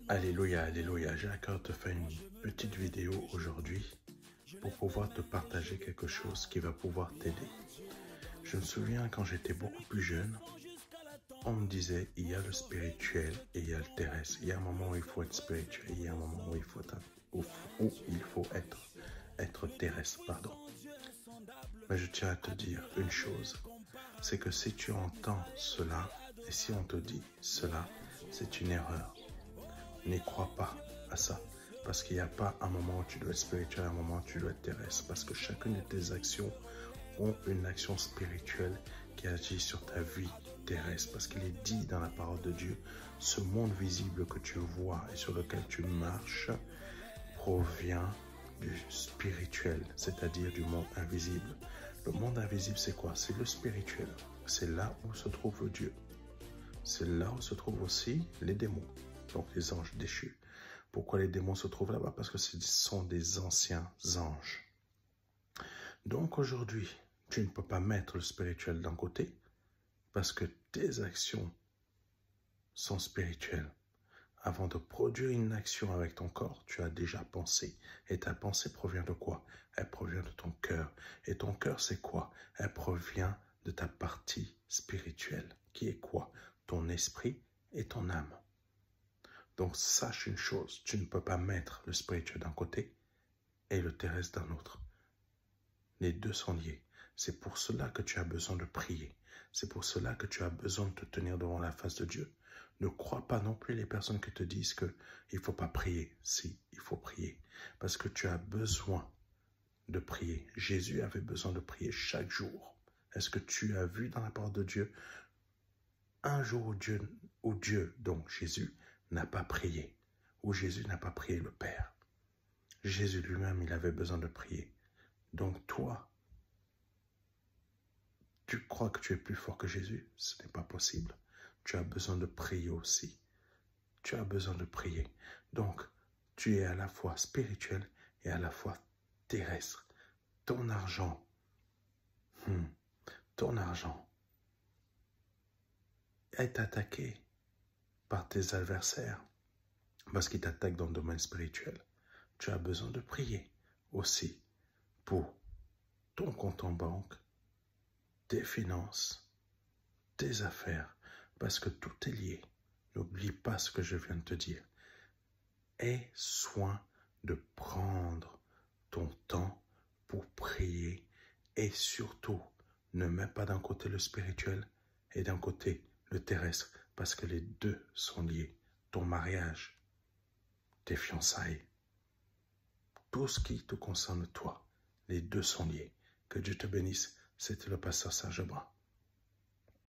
Alléluia, alléluia. J'ai à cœur de te faire une petite vidéo aujourd'hui pour pouvoir te partager quelque chose qui va pouvoir t'aider. Je me souviens quand j'étais beaucoup plus jeune, on me disait il y a le spirituel et il y a le terrestre. Il y a un moment où il faut être spirituel, il y a un moment où il faut être terrestre, pardon. Mais je tiens à te dire une chose, c'est que si tu entends cela et si on te dit cela, c'est une erreur. N'y crois pas à ça. Parce qu'il n'y a pas un moment où tu dois être spirituel, un moment où tu dois être terrestre. Parce que chacune de tes actions ont une action spirituelle qui agit sur ta vie terrestre. Parce qu'il est dit dans la parole de Dieu, ce monde visible que tu vois et sur lequel tu marches provient du spirituel, c'est-à-dire du monde invisible. Le monde invisible, c'est quoi? C'est le spirituel. C'est là où se trouve Dieu. C'est là où se trouvent aussi les démons. Donc les anges déchus. Pourquoi les démons se trouvent là-bas? Parce que ce sont des anciens anges. Donc aujourd'hui, tu ne peux pas mettre le spirituel d'un côté parce que tes actions sont spirituelles. Avant de produire une action avec ton corps, tu as déjà pensé. Et ta pensée provient de quoi? Elle provient de ton cœur. Et ton cœur, c'est quoi? Elle provient de ta partie spirituelle. Qui est quoi? Ton esprit et ton âme. Donc, sache une chose, tu ne peux pas mettre le spirituel d'un côté et le terrestre d'un autre. Les deux sont liés. C'est pour cela que tu as besoin de prier. C'est pour cela que tu as besoin de te tenir devant la face de Dieu. Ne crois pas non plus les personnes qui te disent qu'il ne faut pas prier. Si, il faut prier. Parce que tu as besoin de prier. Jésus avait besoin de prier chaque jour. Est-ce que tu as vu dans la parole de Dieu un jour où Dieu, donc Jésus, n'a pas prié, où Jésus n'a pas prié le Père? Jésus lui-même, il avait besoin de prier. Donc toi, tu crois que tu es plus fort que Jésus? Ce n'est pas possible. Tu as besoin de prier aussi. Tu as besoin de prier. Donc, tu es à la fois spirituel et à la fois terrestre. Ton argent est attaqué par tes adversaires parce qu'ils t'attaquent dans le domaine spirituel. Tu as besoin de prier aussi pour ton compte en banque, tes finances, tes affaires, parce que tout est lié. N'oublie pas ce que je viens de te dire. Aie soin de prendre ton temps pour prier et surtout, ne mets pas d'un côté le spirituel et d'un côté le terrestre, parce que les deux sont liés. Ton mariage, tes fiançailles, tout ce qui te concerne toi, les deux sont liés. Que Dieu te bénisse. C'était le pasteur Serge Brun.